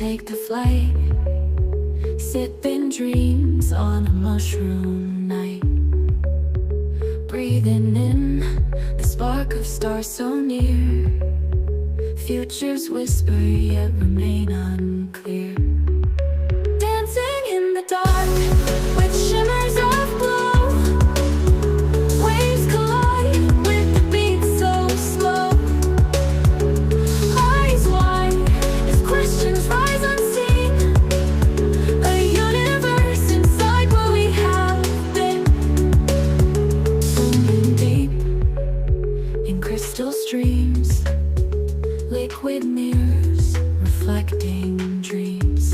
take to flight, sipping dreams on a mushroom night, breathing in the spark of stars so near. Futures whisper yet remain unclear. Dancing in the dark with shimmers of glow, waves collide with the beat so slow. Eyes wide as questions rise unseen, a universe inside where we have been. Swimming deep in crystal streams, liquid mirrors reflecting dreams.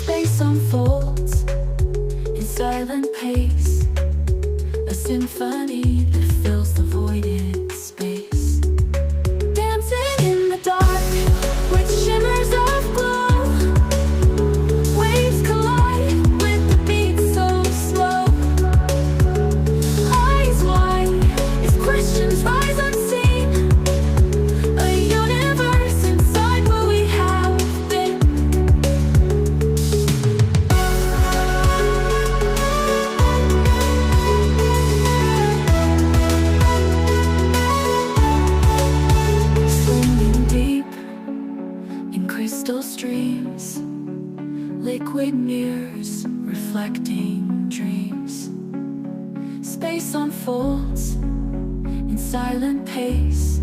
Space unfolds in silent pace, a symphony that fills the voided space. Dancing in the dark with shimmers of glow, waves collide with the beat so slow. Eyes wide as questions rise unseen, a universe inside where we have been. Swimming deep in crystal streams, liquid mirrors reflecting dreams. Space unfolds in silent pace,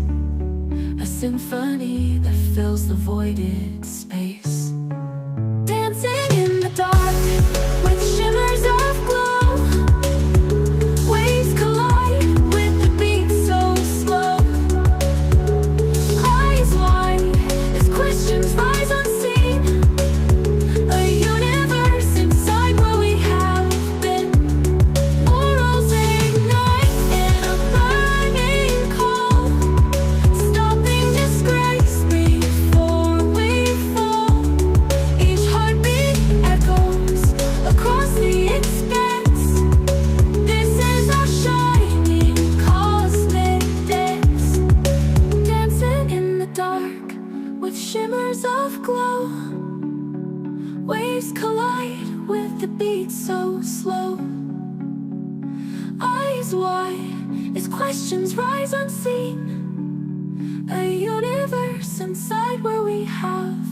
a symphony that fills the voided space. Dancing in the dark with shimmers of glow, waves collide with the beat so slow. Eyes wide as questions rise unseen, a universe inside where we have been. Morals ignite in a burning call, stopping disgrace before we fall. Each heartbeat echoes across the expanse. This is our shining cosmic dance. Dancing in the dark with shimmers of glow, waves collide with the beat so slow. Eyes wide as questions rise unseen, a universe inside where we have